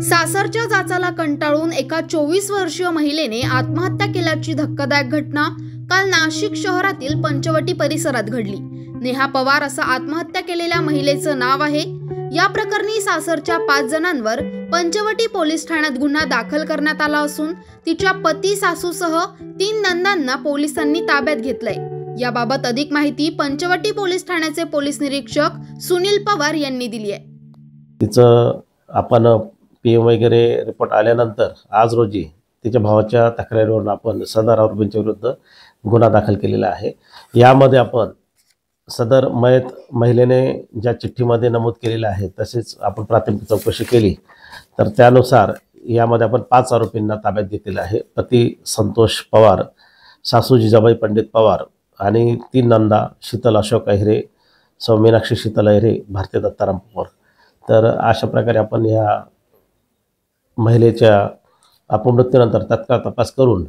सासरच्या जाचाला कंटाळून एका 24 वर्षीय महिलेने आत्महत्या केल्याची धक्कादायक घटना काल नाशिक शहरातील पंचवटी परिसरात घडली। नेहा पवार असं आत्महत्या केलेल्या महिलेचं नाव आहे। या प्रकरणी सासरच्या 5 जणांवर पंचवटी पोलीस ठाण्यात गुन्हा दाखल करण्यात आला असून तिच्या पती सासूसह 3 नंदांना पोलिसांनी ताब्यात घेतलंय। याबाबत अधिक माहिती पंचवटी पोलीस ठाण्याचे पोलीस निरीक्षक सुनील पवार यांनी दिली आहे। तिचं आपण पीएम वगैरे रिपोर्ट आल्यानंतर आज रोजी तिच्या भावाच्या तक्रारीवरून आपण सदर आरोपींच्या विरुद्ध गुन्हा दाखल केलेला आहे। यामध्ये आपण सदर मयत महिलेने ज्या चिठ्ठीमध्ये नमूद केलेलं आहे तसेच आपण प्राथमिक चौकशी केली तर त्यानुसार यामध्ये आपण 5 आरोपींना ताब्यात घेतलेलं आहे। पती संतोष पवार, सासू जिजाबाई पंडित पवार आणि 3 नंदा शीतल अशोक अहिरे, सौ मीनाक्षी शीतल अहिरे, भारती दत्ताराम पवार। तर अशा प्रकारे आपण या महिलेच्या अपमृत्यूनंतर तत्काळ तपास करून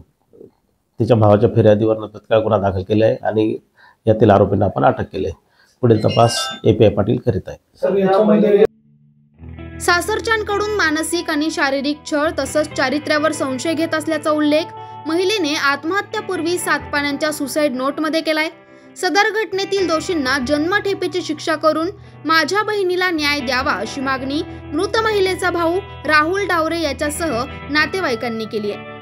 तिच्या भावाच्या फिर्यादीवरून तत्काळ गुन्हा दाखल केला आहे आणि यातील आरोपींना आपण अटक केली आहे। पुढील तपास API पाटील करीत आहे। सासरच्यांकडून मानसिक आणि शारीरिक छळ तसंच चारित्र्यावर संशय घेत असल्याचा उल्लेख महिलेने आत्महत्यापूर्वी 7 पानांच्या सुसाईड नोटमध्ये केलाय। सदर घटनेतील दोषींना जन्मठेपेची शिक्षा करून माझ्या बहिणीला न्याय द्यावा अशी मागणी मृत महिलेचा भाऊ राहुल डावरे याच्यासह नातेवाईकांनी केली आहे।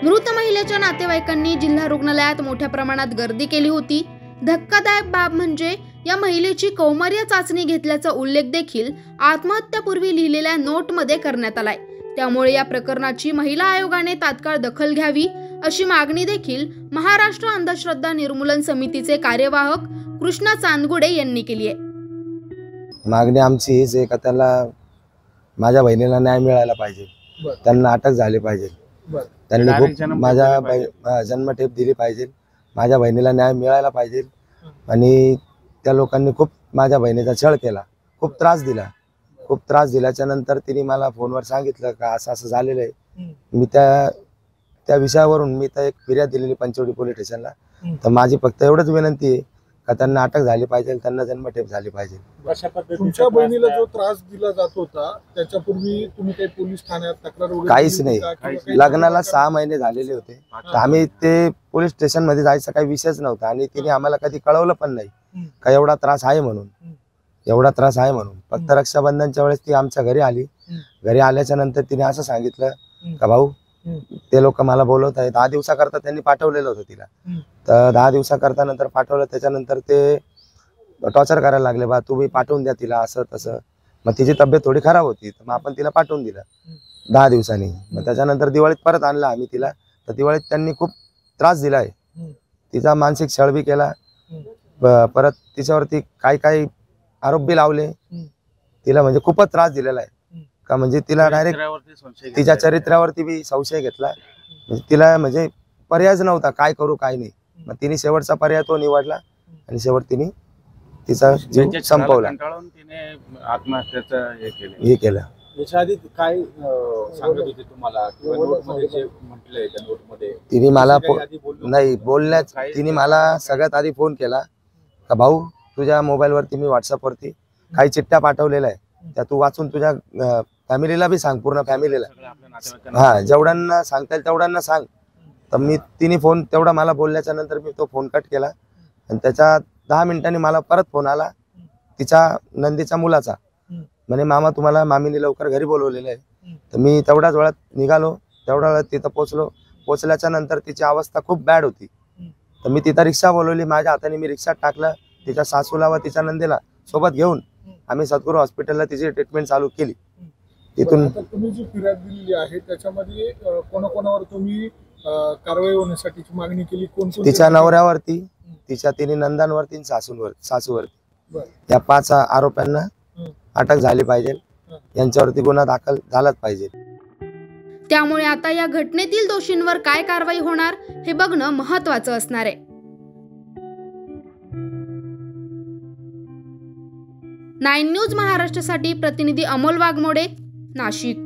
मृत महिलेच्या नातेवाईकांनी जिल्हा रुग्णालयात मोठ्या प्रमाणात गर्दी केली होती। धक्कादायक बाब म्हणजे या महिलेची कौमार्य चाचणी घेतल्याचा उल्लेख देखील आत्महत्यापूर्वी लिहिलेल्या नोटमध्ये करण्यात आलाय। त्यामुळे या प्रकरणाची महिला आयोगाने तात्काळ दखल घ्यावी अशी मागणी देखील महाराष्ट्र अंधश्रद्धा निर्मूलन समितीचे कार्यवाहक कृष्णा चांदगुडे यांनी केली आहे। मागणी आमची हीच आहे का त्याला माझ्या बहिणीला न्याय मिळायला पाहिजे, त्यांना अटक झाली पाहिजे, त्यांनी खूप माझ्या जन्मठेप दिली पाहिजे, माझ्या बहिणीला न्याय मिळायला पाहिजे। आणि त्या लोकांनी खूप माझ्या बहिणीचा छळ केला, खूप त्रास दिला। खूप त्रास दिल्याच्या नंतर तिने मला फोनवर सांगितलं का असं असं झालेलं आहे। मी त्या विषयावरून मी तर एक फिर्याद दिलेली पंचवटी पोलीस स्टेशनला। तर माझी फक्त एवढंच विनंती आहे का त्यांना अटक झाली पाहिजे, त्यांना जन्मठेप झाली पाहिजे। तुमच्या बहिणीला जो त्रास दिला जात होता त्याच्यापूर्वी तुम्ही काही पोलीस ठाण्यात तक्रार वगैरे काहीच नाही। लग्नाला 6 महिने झालेले होते तर आम्ही ते पोलीस स्टेशन मध्ये जायचा काही विषयच नव्हता आणि तिने आम्हाला कधी कळवलं पण नाही का एवढा त्रास आहे म्हणून, एवढा त्रास आहे म्हणून। फक्त रक्षाबंधनच्या वेळेस ती आमच्या घरी आली। घरी आल्याच्या नंतर तिने असं सांगितलं का भाऊ ते लोक मला बोलवत आहेत। 10 दिवसाकरता त्यांनी पाठवलेलं होतं तिला। तर 10 दिवसाकरता नंतर पाठवलं, त्याच्यानंतर ते टॉर्चर करायला लागले, बा तुम्ही पाठवून द्या तिला असं तसं। मग तिची तब्येत थोडी खराब होती तर मग आपण तिला पाठवून दिलं 10 दिवसांनी। मग त्याच्यानंतर दिवाळीत परत आणलं आम्ही तिला। तर दिवाळीत त्यांनी खूप त्रास दिलाय, तिचा मानसिक छळ बी केला, परत तिच्यावरती काही आरोप बी लावले तिला, म्हणजे खूपच त्रास दिलेला आहे का म्हणजे तिला डायरेक्ट तिच्या चरित्र्यावरती बी संशय घेतला। म्हणजे तिला म्हणजे पर्यायच नव्हता काय करू काय नाही। मग तिने शेवटचा पर्याय तो निवडला आणि शेवट तिने तिचा जीव संपवला, हे केलं। याच्या आधी काय सांगत होते तुम्हाला किंवा नोटमध्ये जे म्हटलंय त्या नोटमध्ये तिने मला नाही बोलण्यात तिने मला सगळ्यात आधी फोन केला का भाऊ तुझ्या मोबाईलवरती मी व्हॉट्सअपवरती काही चिठ्ठ्या पाठवलेल्या आहे, त्या तू वाचून तुझ्या फॅमिलीला बी सांग, पूर्ण फॅमिलीला, हा जेवढ्यांना सांगता येईल तेवढ्यांना सांग। तर मी तिने फोन तेवढा मला बोलल्याच्या नंतर मी तो फोन कट केला आणि त्याच्या 10 मिनिटांनी मला परत फोन आला तिच्या नंदीच्या मुलाचा, म्हणे मामा तुम्हाला मामीने लवकर घरी बोलवलेलं आहे। तर मी तेवढ्याच वेळात निघालो, तेवढ्या वेळात तिथं पोचलो। पोचल्याच्या नंतर तिची अवस्था खूप बॅड होती। तर मी तिथं रिक्षा बोलवली, माझ्या हाताने मी रिक्षात टाकलं, तिच्या सासूला व तिच्या नंदीला सोबत घेऊन आम्ही सद्गुरू हॉस्पिटलला तिची ट्रीटमेंट चालू केली। तिथून तुम्ही जी फिर्याद दिलेली आहे त्याच्यामध्ये कोणाकोणावर तुम्ही कारवाई होण्यासाठीची मागणी केली? तिच्या नवऱ्यावरती, तिच्या 3 नंदांवरती, सासूंवरती, या 5 आरोप्यांना अटक झाली पाहिजे, यांच्यावरती गुन्हा दाखल झालाच पाहिजे। त्यामुळे आता या घटनेतील दोषींवर काय कारवाई होणार हे बघणं महत्त्वाचं असणार आहे. 9 न्यूज महाराष्ट्रासाठी प्रतिनिधी अमोल वाघमोडे, नाशिक.